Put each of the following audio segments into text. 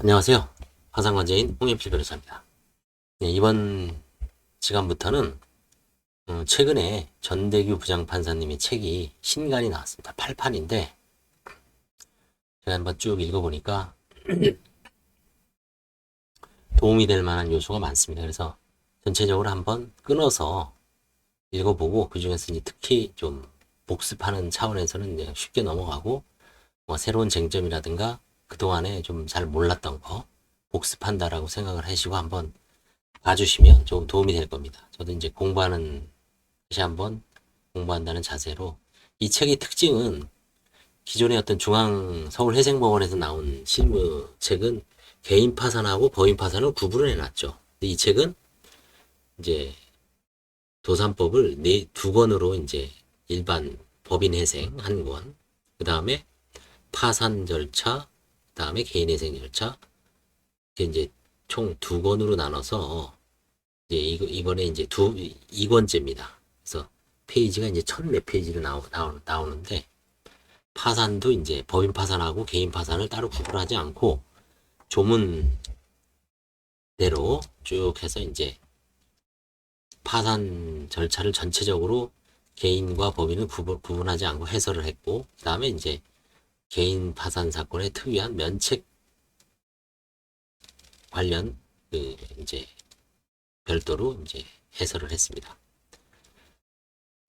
안녕하세요. 화상관제인 홍현필 변호사입니다. 네, 이번 시간부터는 최근에 전대규 부장판사님의 책이 신간이 나왔습니다. 8판인데 제가 한번 쭉 읽어보니까 도움이 될 만한 요소가 많습니다. 그래서 전체적으로 한번 끊어서 읽어보고 그 중에서 이제 특히 좀 복습하는 차원에서는 이제 쉽게 넘어가고 뭐 새로운 쟁점이라든가 그동안에 좀 잘 몰랐던 거 복습한다라고 생각을 하시고 한번 봐주시면 조금 도움이 될 겁니다. 저도 이제 다시 한번 공부한다는 자세로 이 책의 특징은 기존의 어떤 중앙 서울회생법원에서 나온 실무책은 개인 파산하고 법인 파산을 구분을 해놨죠. 근데 이 책은 이제 도산법을 두 권으로 이제 일반 법인 회생 한 권, 그 다음에 파산 절차, 그 다음에 개인 회생 절차, 이제 총 두 권으로 나눠서 이번에 이제 이권째입니다. 그래서 페이지가 이제 1000몇 페이지로 나오는데, 파산도 이제 법인 파산하고 개인 파산을 따로 구분하지 않고, 조문대로 쭉 해서 이제 파산 절차를 전체적으로 개인과 법인을 구분하지 않고 해설을 했고, 그 다음에 이제 개인 파산 사건의 특이한 면책 관련, 이제 별도로 이제 해설을 했습니다.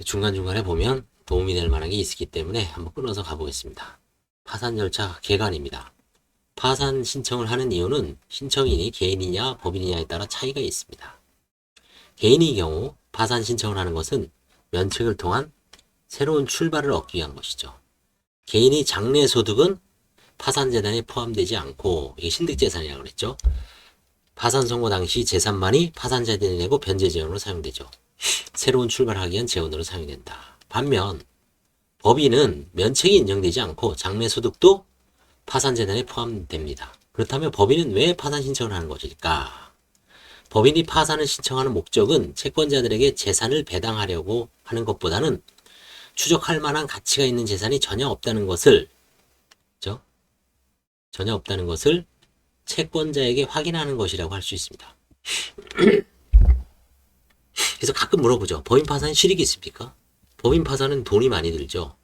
중간중간에 보면 도움이 될 만한 게 있기 때문에 한번 끊어서 가보겠습니다. 파산 절차 개간입니다. 파산 신청을 하는 이유는 신청인이 개인이냐 법인이냐에 따라 차이가 있습니다. 개인의 경우 파산 신청을 하는 것은 면책을 통한 새로운 출발을 얻기 위한 것이죠. 개인의 장래 소득은 파산재단에 포함되지 않고, 이게 신득재산이라고 그랬죠. 파산 선고 당시 재산만이 파산재단이 내고 변제재원으로 사용되죠. 새로운 출발하기 위한 재원으로 사용된다. 반면 법인은 면책이 인정되지 않고 장래소득도 파산재단에 포함됩니다. 그렇다면 법인은 왜 파산 신청을 하는 것일까? 법인이 파산을 신청하는 목적은 채권자들에게 재산을 배당하려고 하는 것보다는 추적할 만한 가치가 있는 재산이 전혀 없다는 것을, 그렇죠? 전혀 없다는 것을 채권자에게 확인하는 것이라고 할 수 있습니다. 그래서 가끔 물어보죠. 법인 파산에 실익이 있습니까? 법인 파산은 돈이 많이 들죠.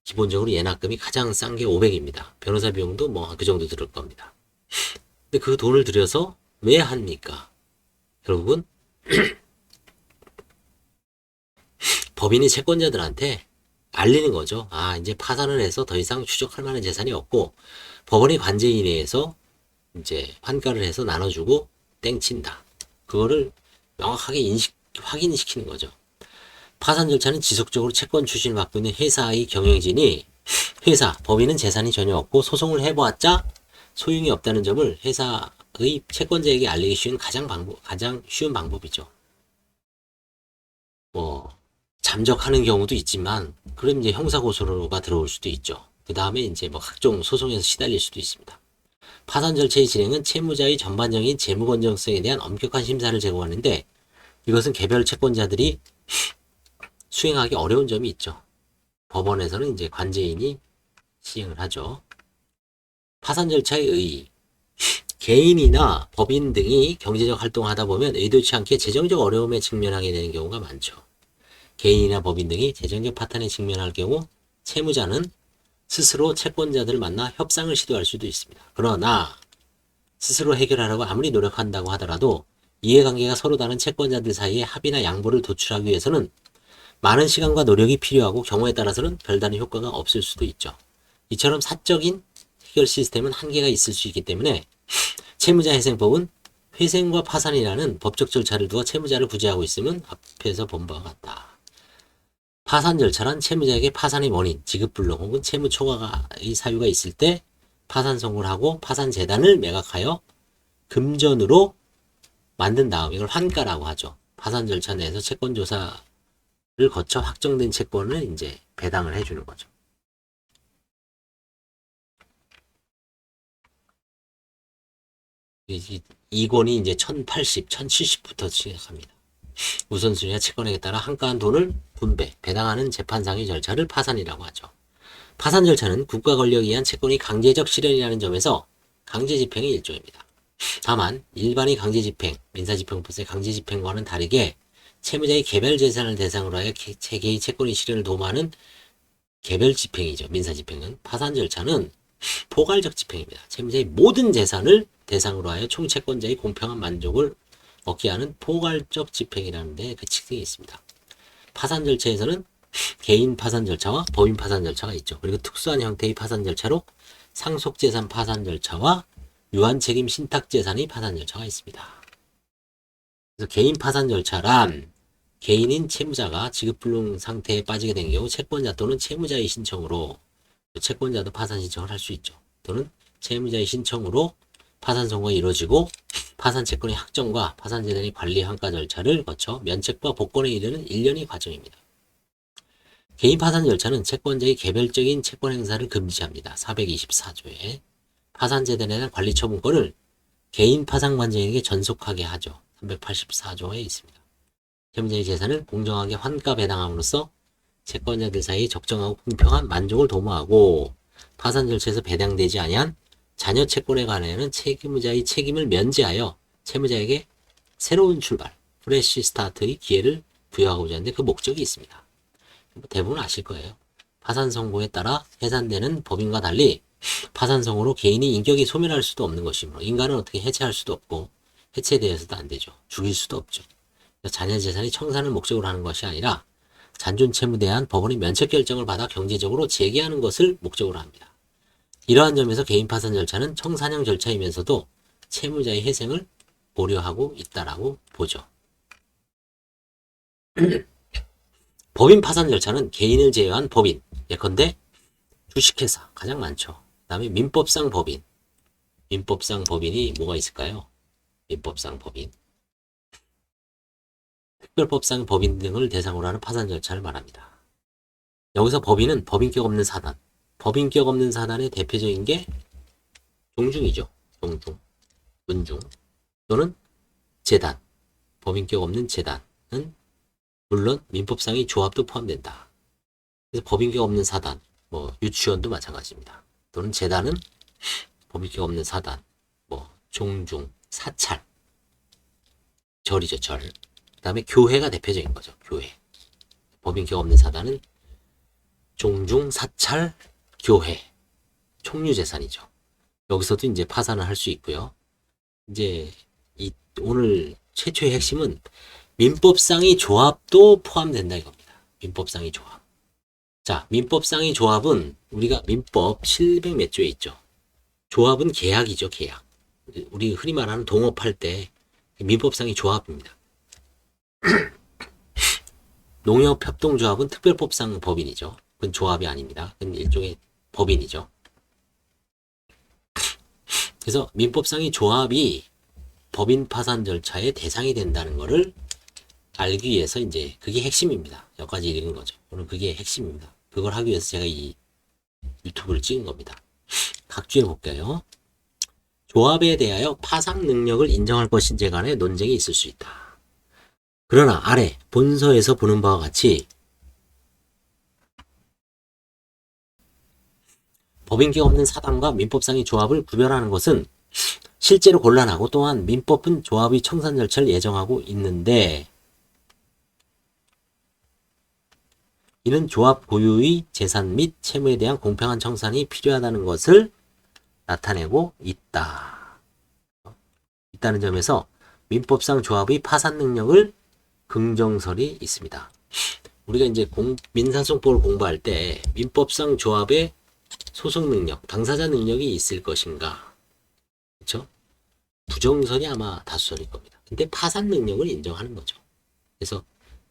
기본적으로 예납금이 가장 싼 게 500입니다. 변호사 비용도 뭐 그 정도 들을 겁니다. 근데 그 돈을 들여서 왜 합니까? 결국은 법인이 채권자들한테 알리는 거죠. 아, 이제 파산을 해서 더 이상 추적할 만한 재산이 없고 법원의 관제인회에서 이제 환가를 해서 나눠주고 땡친다. 그거를 명확하게 확인시키는 거죠. 파산 절차는 지속적으로 채권 추진을 맡고 있는 회사의 경영진이 법인은 재산이 전혀 없고 소송을 해보았자 소용이 없다는 점을 회사의 채권자에게 알리기 쉬운 가장 쉬운 방법이죠. 뭐 잠적하는 경우도 있지만 그럼 이제 형사고소가 들어올 수도 있죠. 그 다음에 이제 뭐 각종 소송에서 시달릴 수도 있습니다. 파산 절차의 진행은 채무자의 전반적인 재무 건전성에 대한 엄격한 심사를 제공하는데, 이것은 개별 채권자들이 수행하기 어려운 점이 있죠. 법원에서는 이제 관제인이 시행을 하죠. 파산 절차의 의의. 개인이나 법인 등이 경제적 활동을 하다 보면 의도치 않게 재정적 어려움에 직면하게 되는 경우가 많죠. 개인이나 법인 등이 재정적 파탄에 직면할 경우 채무자는 스스로 채권자들을 만나 협상을 시도할 수도 있습니다. 그러나 스스로 해결하려고 아무리 노력한다고 하더라도 이해관계가 서로 다른 채권자들 사이에 합의나 양보를 도출하기 위해서는 많은 시간과 노력이 필요하고 경우에 따라서는 별다른 효과가 없을 수도 있죠. 이처럼 사적인 해결 시스템은 한계가 있을 수 있기 때문에 채무자 회생법은 회생과 파산이라는 법적 절차를 두어 채무자를 구제하고 있음은 앞에서 본 바와 같다. 파산 절차란 채무자에게 파산의 원인, 지급불능 혹은 채무 초과의 사유가 있을 때 파산 선고를 하고 파산 재단을 매각하여 금전으로 만든 다음 이걸 환가라고 하죠. 파산 절차 내에서 채권 조사를 거쳐 확정된 채권을 이제 배당을 해주는 거죠. 이 권이 이제 1080, 1070부터 시작합니다. 우선순위와 채권액에 따라 한가한 돈을 배당하는 재판상의 절차를 파산이라고 하죠. 파산 절차는 국가 권력에 의한 채권이 강제적 실현이라는 점에서 강제집행의 일종입니다. 다만 일반의 강제집행, 민사집행법상의 강제집행과는 다르게 채무자의 개별 재산을 대상으로 하여 개의 채권의 실현을 도모하는 개별 집행이죠. 민사집행은. 파산 절차는 포괄적 집행입니다. 채무자의 모든 재산을 대상으로 하여 총채권자의 공평한 만족을 얻게 하는 포괄적 집행이라는 데 그 특징이 있습니다. 파산 절차에서는 개인 파산 절차와 법인 파산 절차가 있죠. 그리고 특수한 형태의 파산 절차로 상속재산 파산 절차와 유한책임 신탁재산의 파산 절차가 있습니다. 그래서 개인 파산 절차란 개인인 채무자가 지급불능 상태에 빠지게 된 경우 채권자 또는 채무자의 신청으로, 채권자도 파산 신청을 할 수 있죠. 또는 채무자의 신청으로 파산 선고가 이루어지고 파산 채권의 확정과 파산재단의 관리 환가 절차를 거쳐 면책과 복권에 이르는 일련의 과정입니다. 개인 파산 절차는 채권자의 개별적인 채권 행사를 금지합니다. 424조에 파산재단에 대한 관리 처분권을 개인 파산관청에게 전속하게 하죠. 384조에 있습니다. 채무자의 재산을 공정하게 환가 배당함으로써 채권자들 사이 적정하고 공평한 만족을 도모하고 파산 절차에서 배당되지 아니한 자녀 채권에 관하여는 채무자의 책임을 면제하여 채무자에게 새로운 출발, 프레시 스타트의 기회를 부여하고자 하는데 그 목적이 있습니다. 대부분 아실 거예요. 파산 선고에 따라 해산되는 법인과 달리 파산 선고로 개인이 인격이 소멸할 수도 없는 것이므로 인간은 어떻게 해체할 수도 없고 해체되어서도 안 되죠. 죽일 수도 없죠. 자녀 재산이 청산을 목적으로 하는 것이 아니라 잔존 채무에 대한 법원의 면책 결정을 받아 경제적으로 재개하는 것을 목적으로 합니다. 이러한 점에서 개인 파산 절차는 청산형 절차이면서도 채무자의 회생을 고려하고 있다라고 보죠. 법인 파산 절차는 개인을 제외한 법인, 예컨대 주식회사 가장 많죠. 그 다음에 민법상 법인, 민법상 법인이 뭐가 있을까요? 민법상 법인, 특별법상 법인 등을 대상으로 하는 파산 절차를 말합니다. 여기서 법인은 법인격 없는 사단, 법인격 없는 사단의 대표적인 게 종중이죠. 종중, 문중 또는 재단, 법인격 없는 재단은 물론 민법상의 조합도 포함된다. 그래서 법인격 없는 사단, 뭐 유치원도 마찬가지입니다. 또는 재단은 법인격 없는 사단, 뭐 종중, 사찰, 절이죠, 절. 그 다음에 교회가 대표적인 거죠, 교회. 법인격 없는 사단은 종중, 사찰, 교회, 총류재산이죠. 여기서도 이제 파산을 할 수 있고요. 이제 오늘 최초의 핵심은 민법상의 조합도 포함된다 이겁니다. 민법상의 조합. 자, 민법상의 조합은 우리가 민법 700 몇 조에 있죠. 조합은 계약이죠, 계약. 우리 흔히 말하는 동업할 때 민법상의 조합입니다. 농협협동조합은 특별법상 법인이죠. 그건 조합이 아닙니다. 그건 일종의 법인이죠. 그래서 민법상의 조합이 법인 파산 절차의 대상이 된다는 것을 알기 위해서 이제 그게 핵심입니다. 여기까지 읽은 거죠. 오늘 그게 핵심입니다. 그걸 하기 위해서 제가 이 유튜브를 찍은 겁니다. 각주에 볼게요. 조합에 대하여 파상 능력을 인정할 것인지에 관해 논쟁이 있을 수 있다. 그러나 아래 본서에서 보는 바와 같이 법인격 없는 사단과 민법상의 조합을 구별하는 것은 실제로 곤란하고 또한 민법은 조합의 청산 절차를 예정하고 있는데 이는 조합 고유의 재산 및 채무에 대한 공평한 청산이 필요하다는 것을 나타내고 있다는 점에서 민법상 조합의 파산 능력을 긍정설이 있습니다. 우리가 이제 민사소송법을 공부할 때 민법상 조합의 소송 능력, 당사자 능력이 있을 것인가? 그렇죠? 부정설이 아마 다수설일 겁니다. 근데 파산 능력을 인정하는 거죠. 그래서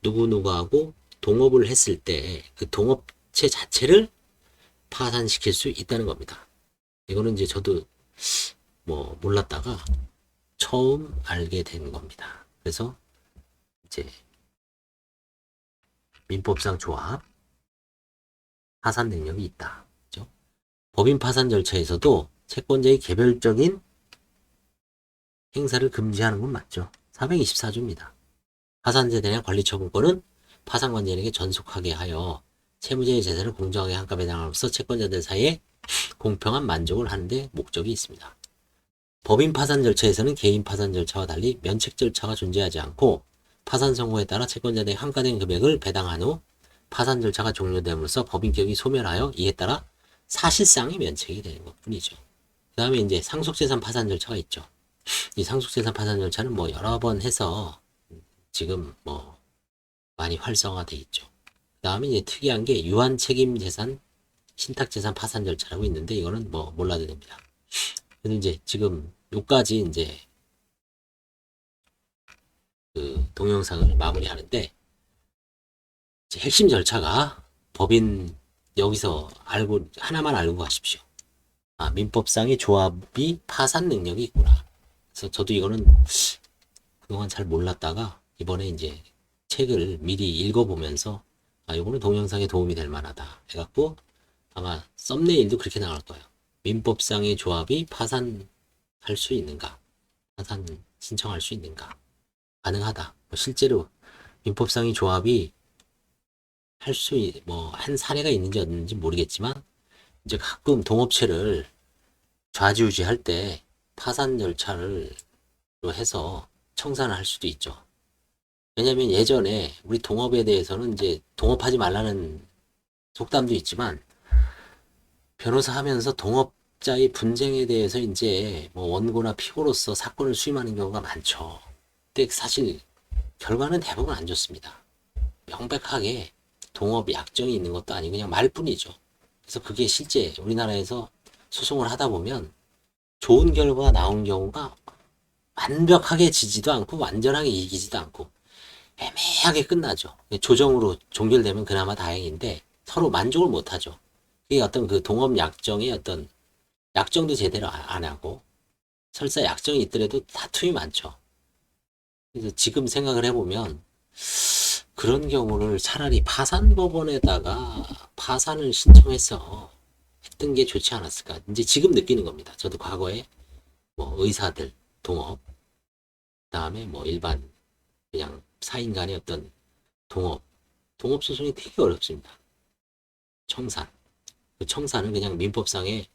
누구누구하고 동업을 했을 때 그 동업체 자체를 파산시킬 수 있다는 겁니다. 이거는 이제 저도 뭐 몰랐다가 처음 알게 된 겁니다. 그래서 이제 민법상 조합 파산 능력이 있다. 그렇죠? 법인 파산 절차에서도 채권자의 개별적인 행사를 금지하는 건 맞죠. 424조입니다. 파산재단의 관리처분권은 파산관계인에게 전속하게 하여 채무자의 재산을 공정하게 환가 배당함으로써 채권자들 사이에 공평한 만족을 하는 데 목적이 있습니다. 법인 파산 절차에서는 개인 파산 절차와 달리 면책 절차가 존재하지 않고 파산 선고에 따라 채권자에게 환가된 금액을 배당한 후 파산 절차가 종료됨으로써 법인 기억이 소멸하여 이에 따라 사실상의 면책이 되는 것 뿐이죠. 그 다음에 이제 상속재산 파산 절차가 있죠. 이 상속재산 파산 절차는 뭐 여러 번 해서 지금 뭐 많이 활성화돼 있죠. 그 다음에 이제 특이한 게 유한책임재산 신탁재산 파산 절차라고 있는데 이거는 뭐 몰라도 됩니다. 그래서 이제 지금 요까지 이제 그 동영상을 마무리하는데 이제 핵심 절차가 법인 여기서 하나만 알고 가십시오. 아, 민법상의 조합이 파산 능력이 있구나. 그래서 저도 이거는 그동안 잘 몰랐다가 이번에 이제 책을 미리 읽어보면서 아, 이거는 동영상에 도움이 될 만하다 해갖고 아마 썸네일도 그렇게 나올 거예요. 민법상의 조합이 파산할 수 있는가? 파산 신청할 수 있는가? 가능하다. 뭐 실제로 민법상의 조합이 한 사례가 있는지 없는지 모르겠지만 이제 가끔 동업체를 좌지우지할 때 파산 절차를 해서 청산을 할 수도 있죠. 왜냐면 예전에 우리 동업에 대해서는 이제 동업하지 말라는 속담도 있지만 변호사 하면서 동업자의 분쟁에 대해서 이제 뭐 원고나 피고로서 사건을 수임하는 경우가 많죠. 근데 사실 결과는 대부분 안 좋습니다. 명백하게 동업 약정이 있는 것도 아니고 그냥 말뿐이죠. 그래서 그게 실제 우리나라에서 소송을 하다 보면 좋은 결과가 나온 경우가 완벽하게 지지도 않고 완전하게 이기지도 않고 애매하게 끝나죠. 조정으로 종결되면 그나마 다행인데 서로 만족을 못하죠. 그게 어떤 그 동업 약정의 어떤 약정도 제대로 안 하고 설사 약정이 있더라도 다툼이 많죠. 그래서 지금 생각을 해보면 그런 경우를 차라리 파산법원에다가 파산을 신청해서 했던 게 좋지 않았을까. 이제 지금 느끼는 겁니다. 저도 과거에 뭐 의사들 동업, 그다음에 뭐 일반 그냥 사인 간의 어떤 동업 소송이 되게 어렵습니다. 청산. 그 청산은 그냥 민법상의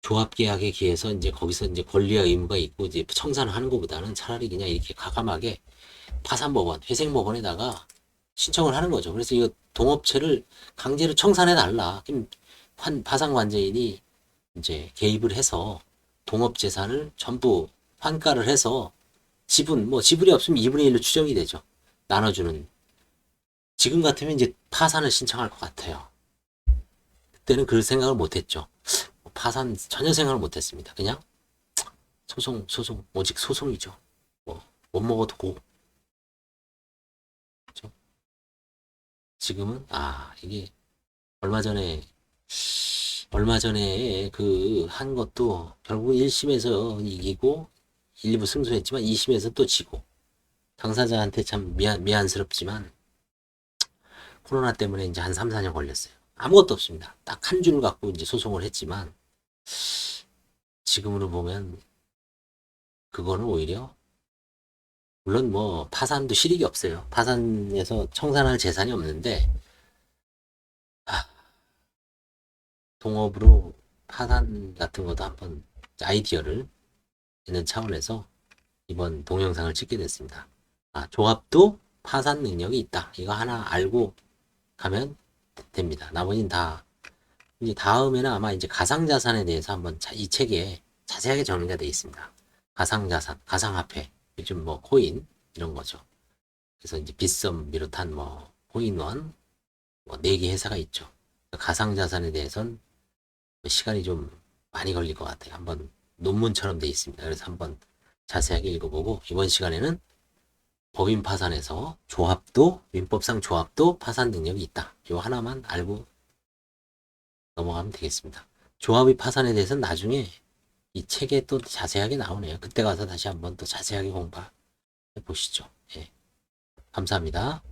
조합계약에 기해서 이제 거기서 이제 권리와 의무가 있고 이제 청산을 하는 것보다는 차라리 그냥 이렇게 과감하게 파산법원, 회생법원에다가 신청을 하는 거죠. 그래서 이거 동업체를 강제로 청산해 달라. 그럼 파산관제인이 이제 개입을 해서 동업 재산을 전부 환가를 해서 지분이 없으면 2분의 1로 추정이 되죠. 나눠주는. 지금 같으면 이제 파산을 신청할 것 같아요. 그때는 그 생각을 못했죠. 파산 전혀 생각을 못했습니다. 그냥 소송, 오직 소송이죠. 뭐 못 먹어도 고. 그렇죠? 지금은 이게 얼마 전에 그 한 것도 결국 1심에서 이기고 1, 2부 승소했지만 2심에서 또 지고 당사자한테 참 미안스럽지만 코로나 때문에 이제 한 3, 4년 걸렸어요. 아무것도 없습니다. 딱 한 줄 갖고 이제 소송을 했지만 지금으로 보면 그거는 오히려 물론 뭐 파산도 실익이 없어요. 파산에서 청산할 재산이 없는데 동업으로 파산 같은 것도 한번 아이디어를 있는 차원에서 이번 동영상을 찍게 됐습니다. 조합도 파산 능력이 있다. 이거 하나 알고 가면 됩니다. 나머지는 다 이제 다음에는 아마 이제 가상자산에 대해서 한번 이 책에 자세하게 정리가 되어 있습니다. 가상자산, 가상화폐, 요즘 뭐 코인 이런 거죠. 그래서 이제 빗썸 비롯한 뭐 코인원 뭐 4개 회사가 있죠. 가상자산에 대해서는 시간이 좀 많이 걸릴 것 같아요. 한번 논문처럼 되어 있습니다. 그래서 한번 자세하게 읽어보고 이번 시간에는 법인 파산에서 민법상 조합도 파산 능력이 있다. 요 하나만 알고 넘어가면 되겠습니다. 조합의 파산에 대해서는 나중에 이 책에 또 자세하게 나오네요. 그때 가서 다시 한번 또 자세하게 공부해 보시죠. 예. 감사합니다.